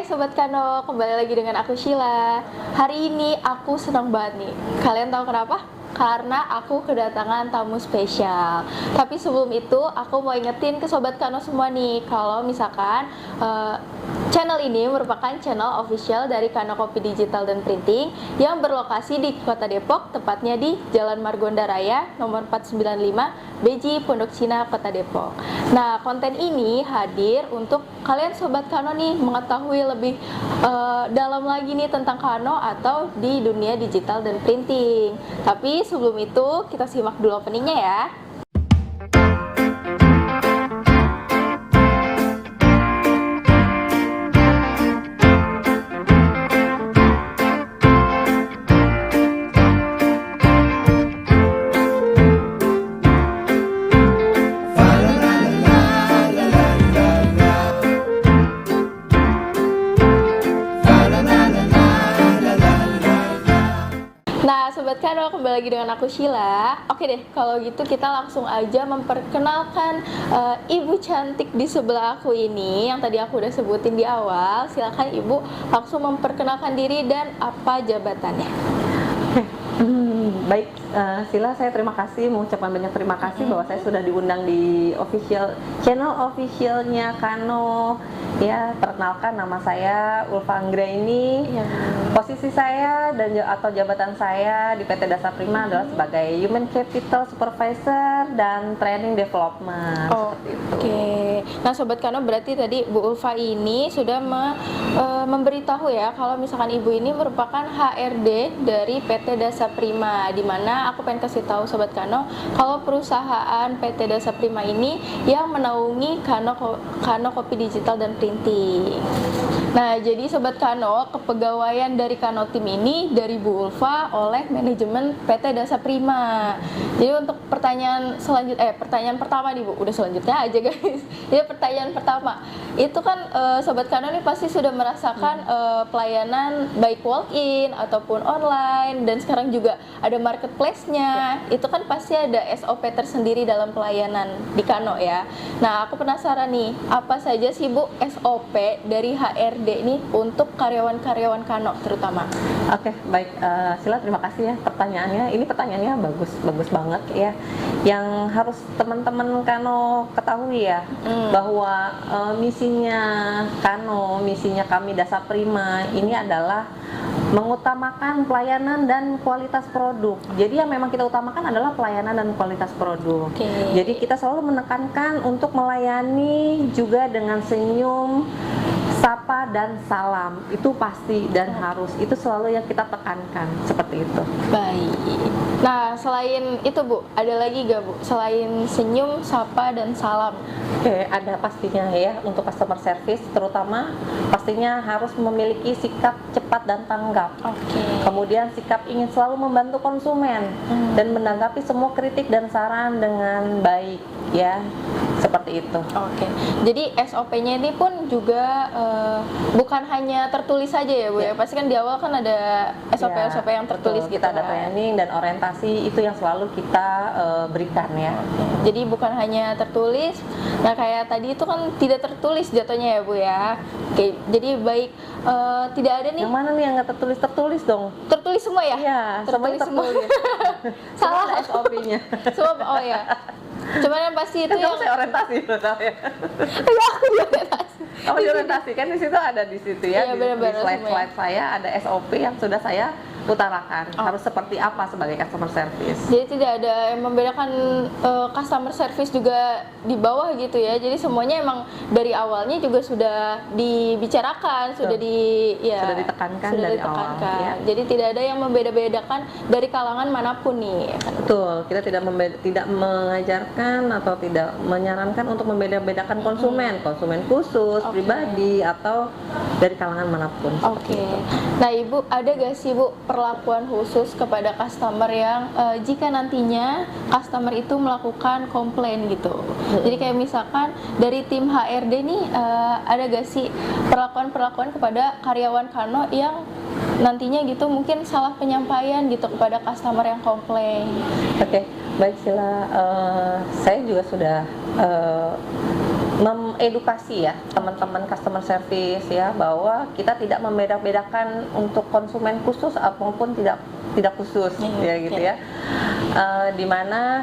Sobat Kano, kembali lagi dengan aku Sheila. Hari ini aku senang banget nih. Kalian tahu kenapa? Karena aku kedatangan tamu spesial. Tapi sebelum itu, aku mau ingetin ke Sobat Kano semua nih, kalau misalkan channel ini merupakan channel official dari Kano Kopi Digital dan Printing yang berlokasi di Kota Depok, tepatnya di Jalan Margonda Raya nomor 495 Beji, Pondok Cina, Kota Depok. Nah, konten ini hadir untuk kalian Sobat Kano nih mengetahui lebih dalam lagi nih tentang Kano atau di dunia digital dan printing. Tapi sebelum itu kita simak dulu openingnya ya. Nah, Sobat Kano, kembali lagi dengan aku Sheila. Oke deh, kalau gitu kita langsung aja memperkenalkan ibu cantik di sebelah aku ini yang tadi aku udah sebutin di awal. Silakan ibu langsung memperkenalkan diri dan apa jabatannya. Baik, Sheila, saya terima kasih, mengucapkan banyak terima kasih bahwa saya sudah diundang di channel officialnya Kano. Ya, perkenalkan, nama saya Ulfa Anggraini. Posisi saya atau jabatan saya di PT Dasar Prima adalah sebagai Human Capital Supervisor dan Training Development. Oke. Nah, Sobat Kano, berarti tadi Bu Ulfa ini sudah memberitahu ya kalau misalkan ibu ini merupakan HRD dari PT Dasar Prima, di mana aku pengen kasih tahu Sobat Kano kalau perusahaan PT Dasar Prima ini yang menaungi Kano Kopi Digital dan Printing. Nah, jadi Sobat Kano, kepegawaian dari Kano Tim ini dari Bu Ulfa oleh manajemen PT Dasar Prima. Jadi untuk pertanyaan pertama nih Bu, udah selanjutnya aja guys. Jadi pertanyaan pertama, itu kan Sobat Kano nih pasti sudah merasakan pelayanan baik walk-in ataupun online, dan sekarang juga ada marketplace-nya. Itu kan pasti ada SOP tersendiri dalam pelayanan di Kano ya. Nah, aku penasaran nih, apa saja sih Bu SOP dari HRD ini untuk karyawan-karyawan Kano terutama? Oke, baik, Sheila, terima kasih ya pertanyaannya. Ini pertanyaannya bagus banget ya. Yang harus teman-teman Kano ketahui ya, bahwa misinya Kano, misinya kami Dasar Prima ini adalah mengutamakan pelayanan dan kualitas produk. Jadi yang memang kita utamakan adalah pelayanan dan kualitas produk. Jadi kita selalu menekankan untuk melayani juga dengan senyum, sapa dan salam. Itu pasti dan harus. Itu selalu yang kita tekankan, seperti itu. Baik. Nah, selain itu Bu, ada lagi gak Bu? Selain senyum, sapa dan salam. Oke, ada pastinya ya untuk customer service, terutama pastinya harus memiliki sikap cepat dan tanggap. Kemudian sikap ingin selalu membantu konsumen dan menanggapi semua kritik dan saran dengan baik ya. Seperti itu. Jadi SOP-nya ini pun juga bukan hanya tertulis saja ya Bu ya. Pasti kan di awal kan ada SOP yang tertulis gitu. Kita ada training dan orientasi, itu yang selalu kita berikan ya. Jadi bukan hanya tertulis. Nah, kayak tadi itu kan tidak tertulis jatuhnya ya Bu ya. Jadi baik tidak ada nih. Yang mana nih yang nggak tertulis? Tertulis dong. Tertulis semua ya? Iya, tertulis semua. Salah SOP-nya. Semua, ya. Cuman yang pasti itu yang saya orientasi loh saya. Ya, aku orientasi. Orientasi kan di situ ada di situ ya. Iya, di slide saya ada SOP yang sudah saya utarakan. Harus seperti apa sebagai customer service. Jadi tidak ada yang membedakan customer service juga di bawah gitu ya. Jadi semuanya emang dari awalnya juga sudah dibicarakan, sudah ditekankan dari awal. Ya. Jadi tidak ada yang membeda-bedakan dari kalangan manapun nih. Betul, kita tidak mengajarkan atau tidak menyarankan untuk membeda-bedakan konsumen khusus, pribadi atau dari kalangan manapun. Nah, Ibu, ada gak sih Bu perlakuan khusus kepada customer yang jika nantinya customer itu melakukan komplain gitu? Jadi kayak misalkan dari tim HRD nih ada gak sih perlakuan kepada karyawan Kano yang nantinya gitu mungkin salah penyampaian gitu kepada customer yang komplain? Baik Sheila, saya juga sudah mengedukasi ya teman-teman customer service ya, bahwa kita tidak membeda-bedakan untuk konsumen khusus maupun tidak khusus ya gitu ya. Dimana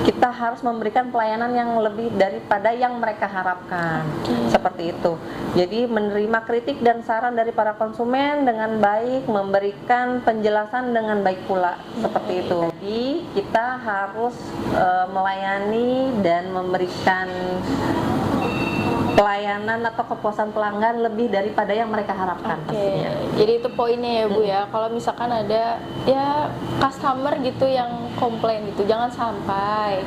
kita harus memberikan pelayanan yang lebih daripada yang mereka harapkan, seperti itu. Jadi menerima kritik dan saran dari para konsumen dengan baik, memberikan penjelasan dengan baik pula, seperti itu. Jadi kita harus melayani dan memberikan pelayanan atau kepuasan pelanggan lebih daripada yang mereka harapkan. Pastinya. Jadi itu poinnya ya Bu ya. Kalau misalkan ada ya customer gitu yang komplain gitu, jangan sampai.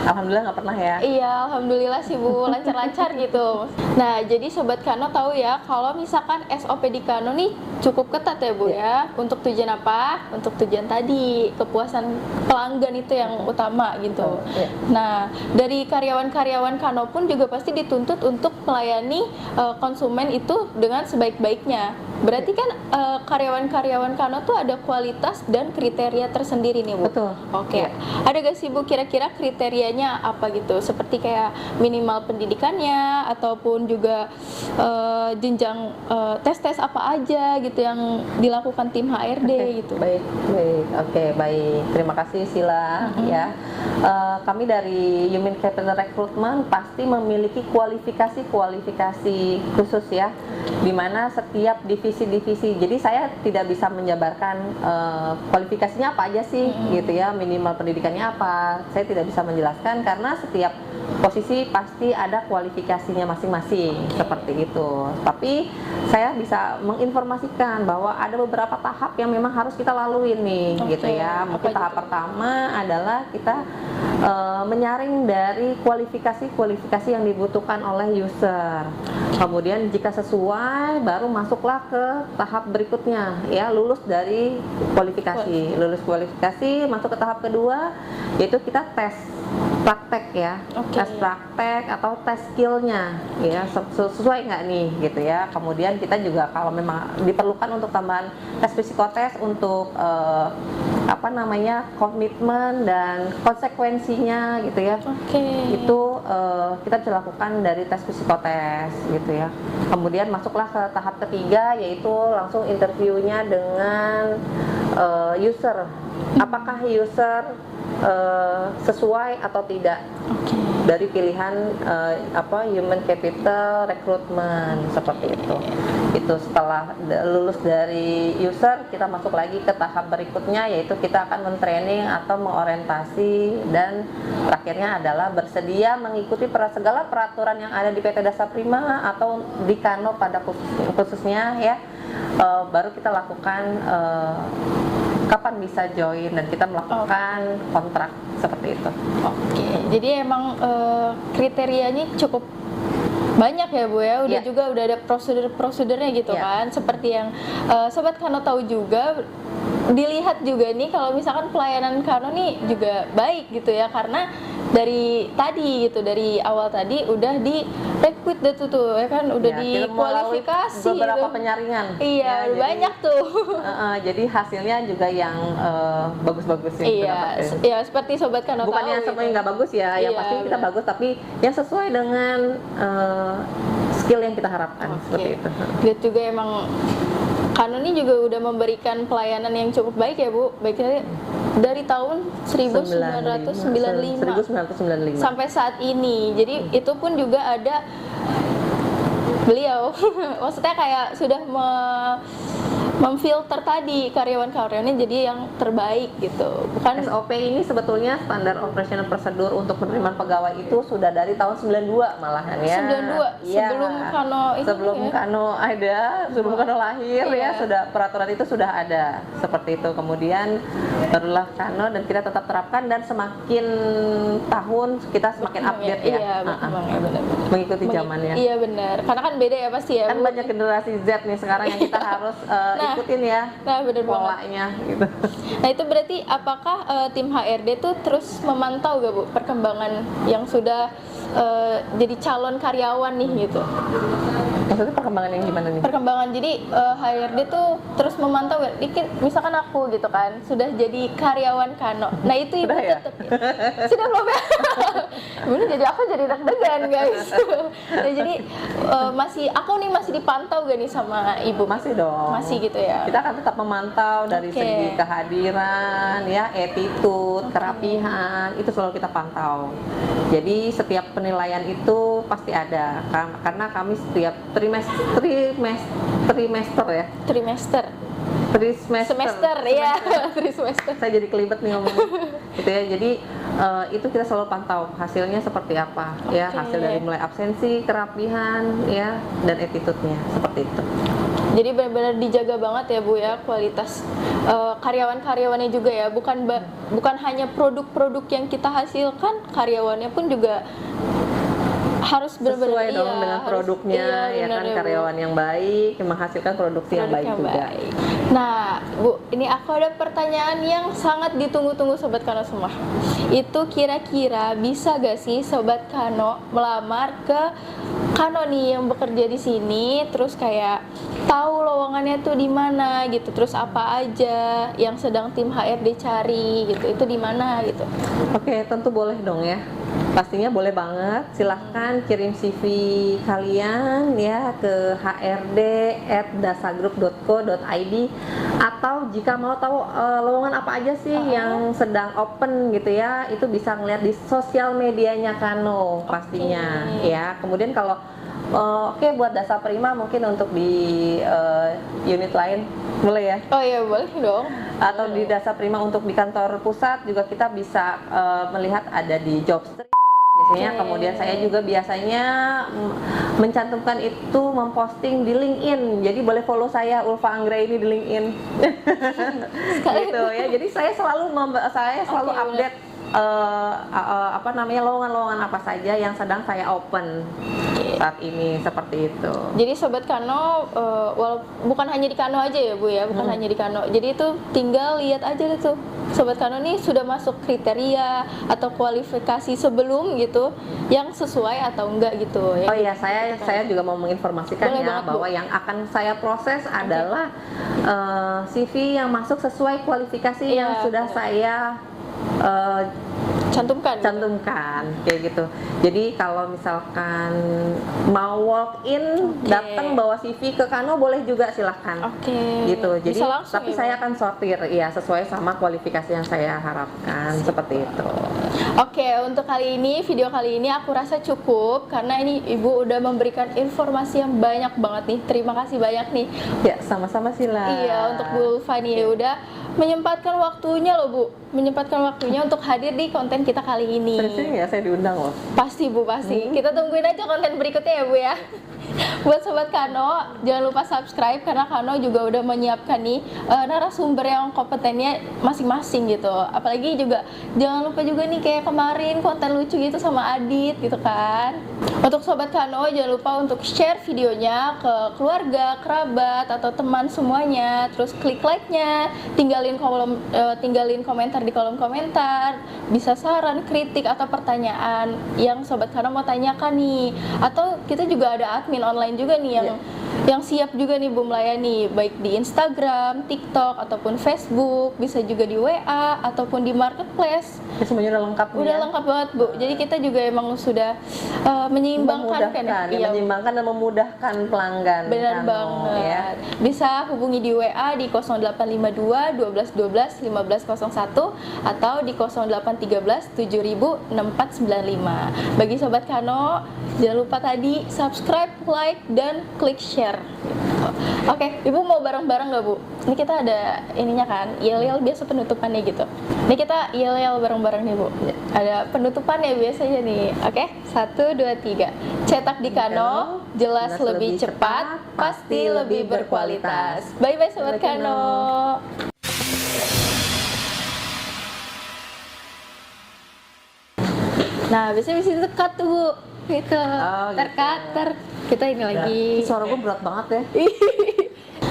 Alhamdulillah nggak pernah ya. Iya, alhamdulillah sih Bu, lancar-lancar gitu. Nah, jadi Sobat Kano tahu ya, kalau misalkan SOP di Kano nih cukup ketat ya Bu ya. Untuk tujuan apa? Untuk tujuan tadi, kepuasan pelanggan itu yang utama gitu. Nah, dari karyawan-karyawan Kano pun juga pasti dituntut untuk melayani konsumen itu dengan sebaik-baiknya. Berarti kan karyawan-karyawan Kano tuh ada kualitas dan kriteria tersendiri nih Bu. Betul. Oke. Ada gak sih Bu kira-kira kriterianya apa gitu? Seperti kayak minimal pendidikannya ataupun juga jenjang tes-tes apa aja gitu yang dilakukan tim HRD gitu. Baik. Oke, baik. Terima kasih Sila ya. Kami dari Human Capital Recruitment pasti memiliki kualifikasi khusus ya, di mana setiap divisi-divisi. Jadi saya tidak bisa menjabarkan kualifikasinya apa aja sih gitu ya, minimal pendidikannya apa. Saya tidak bisa menjelaskan karena setiap posisi pasti ada kualifikasinya masing-masing, seperti itu. Tapi saya bisa menginformasikan bahwa ada beberapa tahap yang memang harus kita lalui nih, gitu ya. Mungkin tahap pertama adalah kita menyaring dari kualifikasi yang dibutuhkan oleh user. Kemudian jika sesuai, baru masuklah ke tahap berikutnya, ya, lulus dari kualifikasi. Lulus kualifikasi, masuk ke tahap kedua, yaitu kita tes praktek ya, tes praktek atau tes skillnya, ya, sesuai nggak nih, gitu ya. Kemudian kita juga kalau memang diperlukan untuk tambahan tes psikotes untuk komitmen dan konsekuensinya, gitu ya. Itu kita bisa lakukan dari tes psikotes, gitu ya. Kemudian masuklah ke tahap ketiga, yaitu langsung interviewnya dengan user. Apakah user sesuai atau tidak dari pilihan human capital recruitment, seperti itu. Itu setelah lulus dari user, kita masuk lagi ke tahap berikutnya, yaitu kita akan men-training atau mengorientasi, dan terakhirnya adalah bersedia mengikuti segala peraturan yang ada di PT Dasar Prima atau di Kano pada khususnya ya. Baru kita lakukan kapan bisa join dan kita melakukan kontrak, seperti itu. Jadi emang kriterianya cukup banyak ya Bu ya, juga udah ada prosedurnya gitu kan. Seperti yang Sobat Kano tahu juga, dilihat juga nih kalau misalkan pelayanan Kano nih juga baik gitu ya, karena dari tadi gitu, dari awal tadi udah di rekrut tuh ya kan, udah dikualifikasi beberapa gitu. Penyaringan. Iya, jadi, banyak tuh. Jadi hasilnya juga yang bagus-bagus ya. Iya, seperti Sobat Kano tahu. Bukannya semuanya nggak bagus ya, yang pasti kita bagus, tapi yang sesuai dengan skill yang kita harapkan, seperti itu. Lihat juga emang Kano ini juga udah memberikan pelayanan yang cukup baik ya Bu, baiknya dari tahun 1995 sampai saat ini. Jadi itu pun juga ada beliau maksudnya kayak sudah memfilter tadi karyawan-karyawannya jadi yang terbaik gitu. Bukan SOP ini sebetulnya standar operational prosedur untuk penerimaan pegawai itu sudah dari tahun 92 malahan ya. 92 sebelum Kano ini. Sebelum Kano ada, sebelum Kano lahir ya, sudah peraturan itu sudah ada. Seperti itu. Kemudian barulah Kano dan kita tetap terapkan, dan semakin tahun kita semakin update ya. Mengikuti zamannya. Iya benar. Karena kan beda ya pasti ya. Kan banyak generasi Z nih sekarang yang kita harus ikutin ya, bener polanya gitu. Nah itu berarti apakah tim HRD tuh terus memantau gak Bu perkembangan yang sudah jadi calon karyawan nih gitu? Maksudnya perkembangan yang gimana nih? Perkembangan, jadi HRD tuh terus memantau ya. Misalkan aku gitu kan sudah jadi karyawan Kano, nah itu ibu Sudah ya? tetap sudah belum ya? Bener, jadi aku jadi deg-degan guys. Nah, jadi masih dipantau gak nih sama ibu? Masih dong. Masih gitu ya. Kita akan tetap memantau dari Oke. segi kehadiran, ya, attitude, kerapihan, itu selalu kita pantau. Jadi setiap penilaian itu pasti ada, karena kami setiap trimester ya. Semester ya. Trimester. Saya jadi kelibet nih ngomongnya. Gitu ya. Jadi itu kita selalu pantau hasilnya seperti apa, ya, Oke. hasil dari mulai absensi, kerapihan, ya, dan attitude-nya seperti itu. Jadi benar-benar dijaga banget ya Bu ya kualitas karyawan-karyawannya juga ya, bukan hanya produk-produk yang kita hasilkan, karyawannya pun juga harus benar-benar Sesuai dong dengan produknya, ya benar kan, Bu. karyawan yang baik yang menghasilkan produksi yang Produk baik yang juga. baik. Nah, Bu, ini aku ada pertanyaan yang sangat ditunggu-tunggu Sobat Kano semua. Itu kira-kira bisa gak sih Sobat Kano melamar ke Kano nih yang bekerja di sini, terus kayak tahu lowongannya tuh di mana gitu, terus apa aja yang sedang tim HRD cari gitu, itu di mana gitu. Oke, tentu boleh dong ya. Pastinya boleh banget. Silahkan kirim CV kalian ya ke hrd@dasagroup.co.id, atau jika mau tahu lowongan apa aja sih yang sedang open gitu ya, itu bisa ngeliat di sosial medianya Kano pastinya. Ya. Kemudian kalau oke, buat Dasa Prima mungkin untuk di unit lain boleh ya, Oh iya, boleh dong. atau di Dasa Prima untuk di kantor pusat juga kita bisa melihat ada di Jobstreet biasanya. Oke. Kemudian saya juga biasanya mencantumkan itu, memposting di LinkedIn. Jadi boleh follow saya, Ulfa Anggra ini, di LinkedIn. Gitu ya. Jadi saya selalu Oke, update lowongan-lowongan apa saja yang sedang saya open saat ini, seperti itu. Jadi Sobat Kano, bukan hanya di Kano aja ya Bu ya, bukan hanya di Kano. Jadi itu tinggal lihat aja tuh Sobat Kano nih sudah masuk kriteria atau kualifikasi sebelum gitu, yang sesuai atau enggak gitu ya. Oh iya, saya juga mau menginformasikan Boleh ya banget, Bu. bahwa yang akan saya proses adalah CV yang masuk sesuai kualifikasi yang Iya, sudah benar. saya Cantumkan. cantumkan, kayak gitu. Jadi kalau misalkan mau walk in, Oke. datang bawa CV ke Kano boleh juga, silahkan. Oke. Gitu. Jadi Bisa langsung tapi ya, saya Bu? akan sortir ya sesuai sama kualifikasi yang saya harapkan, seperti itu. Oke, untuk video kali ini aku rasa cukup karena ini Ibu udah memberikan informasi yang banyak banget nih. Terima kasih banyak nih. Ya, sama-sama Sila. Iya, untuk Bu Ulfa nih udah menyempatkan waktunya loh Bu, menyempatkan waktunya untuk hadir di konten kita kali ini. Sering ya saya diundang loh. Pasti Bu, pasti. Kita tungguin aja konten berikutnya ya Bu ya. Buat Sobat Kano, jangan lupa subscribe karena Kano juga udah menyiapkan nih narasumber yang kompetennya masing-masing gitu. Apalagi juga jangan lupa juga nih kayak kemarin konten lucu gitu sama Adit gitu kan. Untuk Sobat Kano jangan lupa untuk share videonya ke keluarga, kerabat atau teman semuanya. Terus klik like-nya, tinggalin komentar di kolom komentar. Bisa saran, kritik atau pertanyaan yang Sobat Kano mau tanyakan nih. Atau kita juga ada admin online juga nih yang siap juga nih Bu melayani, baik di Instagram, TikTok ataupun Facebook, bisa juga di WA ataupun di marketplace. Ya, semuanya udah lengkap nih Udah ya. lengkap banget Bu. Jadi kita juga emang sudah menyeimbangkan kan memudahkan, Iya, menyeimbangkan dan memudahkan pelanggan. benar Kano, banget. ya. Bisa hubungi di WA di 0852 12 12 1501 atau di 0813 7000 6495. Bagi Sobat Kano, jangan lupa tadi subscribe, like, dan klik share. Oke, Ibu mau bareng-bareng nggak Bu? Ini kita ada ininya kan, yel-yel biasa penutupannya gitu. Ini kita yel-yel bareng-bareng nih Bu. Ada penutupannya biasanya nih. Oke, 1, 2, 3. Cetak di Kano, jelas lebih cepat, pasti lebih berkualitas. Bye-bye Sobat Bye, Kano. Kano. Nah, biasanya bisa dekat tuh Bu. Gitu. Oh, gitu. Terkater. Kita ini lagi. Suara gue berat banget ya.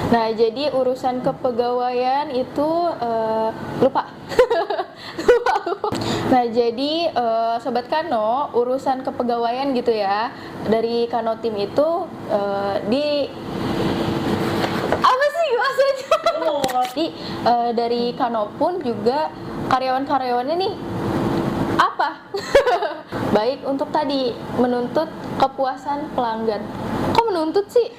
Nah, jadi urusan kepegawaian itu lupa. Nah, jadi Sobat Kano, urusan kepegawaian gitu ya, dari Kano Tim itu di apa sih maksudnya? Jadi dari Kano pun juga karyawan-karyawannya nih apa? Baik untuk tadi menuntut kepuasan pelanggan. Kok menuntut sih?